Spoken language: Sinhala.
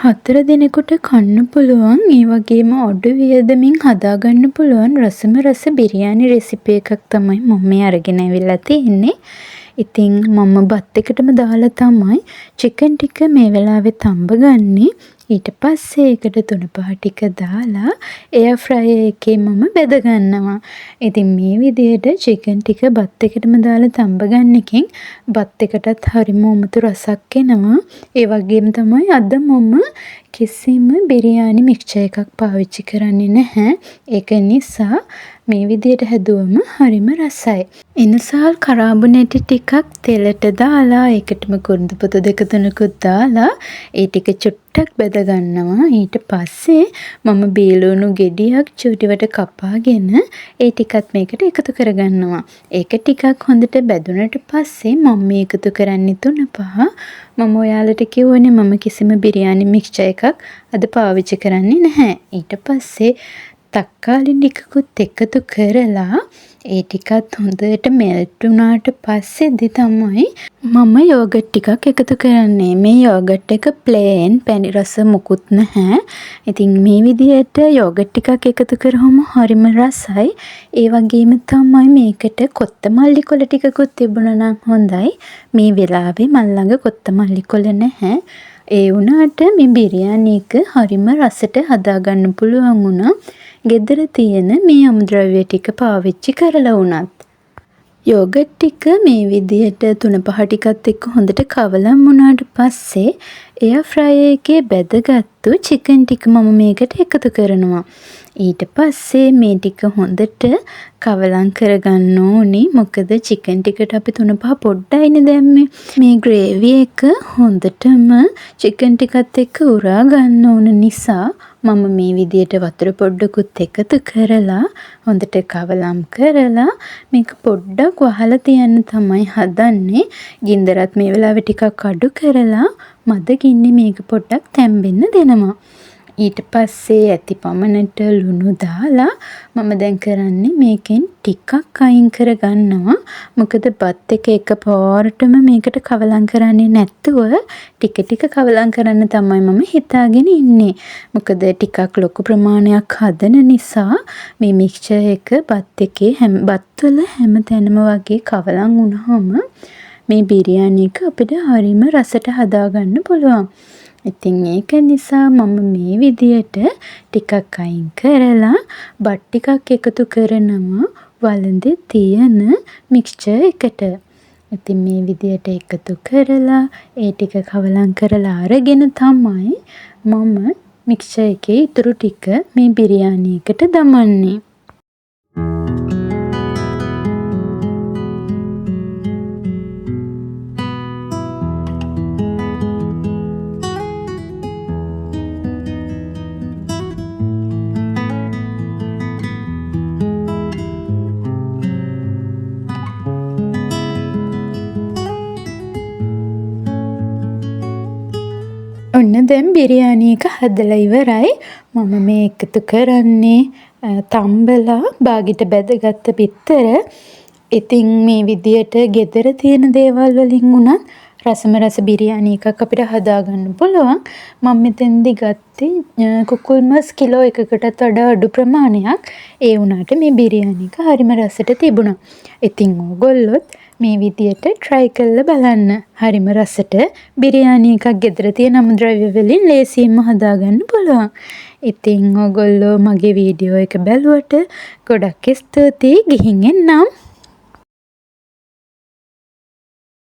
4 දිනෙකට කන්න පුළුවන්, ඒ වගේම අඩු වියදමින් හදාගන්න පුළුවන් රසම රස බිරියානි රෙසිපි එකක් තමයි මම මේ අරගෙන ඇවිල්ලා තියෙන්නේ. ඉතින් මම බත් එකටම දාලා තමයි චිකන් ටික මේ වෙලාවේ තඹ ගන්නේ. ඊට පස්සේ ඒකට තුන පහ ටික දාලා එයර් ෆ්‍රයර් එකේ මම බෙද ගන්නවා. ඉතින් මේ විදිහට චිකන් ටික බත් එකටම දාලා තඹ ගන්න එකෙන් බත් එකටත් හරිම උමතු රසක් එනවා. ඒ වගේම තමයි අද මම කිසිම බිරියානි මික්ස්චර් එකක් පාවිච්චි කරන්නේ නැහැ. ඒක නිසා මේ විදිහට හැදුවම හරිම රසයි. ඉනසාල් කරාබුනේටි ටිකක් තෙලට දාලා ඒකටම කුරුඳු පොතු දෙක තුනකුත් දාලා ඒ ටික චුට්ටක් බෙද ගන්නවා. ඊට පස්සේ මම බීලුණු ගෙඩියක් චූටිවට කපාගෙන ඒ ටිකත් මේකට එකතු කරගන්නවා. ඒක ටිකක් හොඳට බැදුනට පස්සේ මම මේ එකතු කරන්නේ 3-5. මම ඔයාලට කිව්වනේ මම කිසිම බිරියානි මික්ස්චර් එකක් අද පාවිච්චි කරන්නේ නැහැ. ඊට පස්සේ තක්කාලි ටිකකුත් එකතු කරලා ඒ ටිකත් හොඳට මෙල්ට් වුණාට පස්සේදී තමයි මම යෝගට් ටිකක් එකතු කරන්නේ. මේ යෝගට් එක ප්ලේන්, පැණි රස මුකුත් නැහැ. ඉතින් මේ විදිහට යෝගට් ටිකක් එකතු කරාම හරිම රසයි. ඒ වගේම තමයි මේකට කොත්තමල්ලි කොළ ටිකකුත් තිබුණා නම් හොඳයි. මේ වෙලාවේ මල් ළඟ කොත්තමල්ලි කොළ නැහැ. ඒ වුණාට මේ බිරියානි එක හරිම රසට හදාගන්න පුළුවන් වුණා. ගෙදර තියෙන මේ අමුද්‍රව්‍ය ටික පාවිච්චි කරලා වුණත්. යෝගට් ටික මේ විදිහට 3-5 ටිකත් එක්ක හොඳට කවලම් වුණාට පස්සේ එයර් ෆ්‍රයර් එකේ බැදගත්තු චිකන් ටික මම මේකට එකතු කරනවා. ඊට පස්සේ මේ ටික හොඳට කවලම් කරගන්න ඕනේ. මොකද චිකන් ටිකට අපි 3-5 පොඩ්ඩයිනේ දැම්මේ. මේ ග්‍රේවි එක හොඳටම චිකන් ටිකත් එක්ක උරා ගන්න ඕන නිසා මම මේ විදිහට වතුර පොඩ්ඩකුත් එකතු කරලා හොඳට කවලම් කරලා මේක පොඩ්ඩක් වහලා තියන්න තමයි හදන්නේ. ගින්දරත් මේ වෙලාවේ ටිකක් අඩු කරලා මද ගින්නේ මේක පොඩ්ඩක් තැම්බෙන්න දෙනවා. ඊට පස්සේ ඇති පමණට ලුණු දාලා මම දැන් කරන්නේ මේකෙන් ටිකක් අයින් කරගන්නවා. මොකද බත් එක එකපාරටම මේකට කවලම් කරන්නේ නැතුව ටික ටික කවලම් කරන්න තමයි මම හිතාගෙන ඉන්නේ. මොකද ටිකක් ලොකු ප්‍රමාණයක් හදන නිසා මේ මික්ස්චර් එක බත් එකේ බත්වල හැම තැනම වගේ කවලම් වුණාම මේ බිරියානි එක අපිට හරිම රසට හදාගන්න පුළුවන්. ඉතින් ඒක නිසා මම මේ විදියට ටිකක් අයින් කරලා බත් ටිකක් එකතු කරනවා වළඳේ තියෙන මික්ස්චර් එකට. ඉතින් මේ විදියට එකතු කරලා ඒ ටික කවලම් කරලා අරගෙන තමයි මම මික්ස්චර් එකේ ඉතුරු ටික මේ බිරියානි එකට දමන්නේ. ඔන්න දැන් බිරියානි එක හදලා ඉවරයි. මම මේ එකතු කරන්නේ තම්බලා බාගෙට බැදගත්ත බිත්තර. ඉතින් මේ විදියට ගෙදර තියෙන දේවල් වලින් උනත් රසම රස බිරියානි එකක් අපිට හදාගන්න පුළුවන්. මම මෙතෙන්දි ගත්තේ කුකුල් මස් කිලෝ එකකටත් වඩා අඩු ප්‍රමාණයක්. ඒ වුණාට මේ බිරියානි එක හරිම රසට තිබුණා. ඉතින් ඕගොල්ලොත් මේ විදියට try කරලා බලන්න. හරිම රසට බිරියානි එකක් ගෙදර තියෙන අමුද්‍රව්‍ය වලින් ලේසියෙන්ම හදාගන්න පුළුවන්. ඉතින් ඕගොල්ලෝ මගේ වීඩියෝ එක බැලුවට ගොඩක් ස්තුතියි. ගිහින් එන්නම්.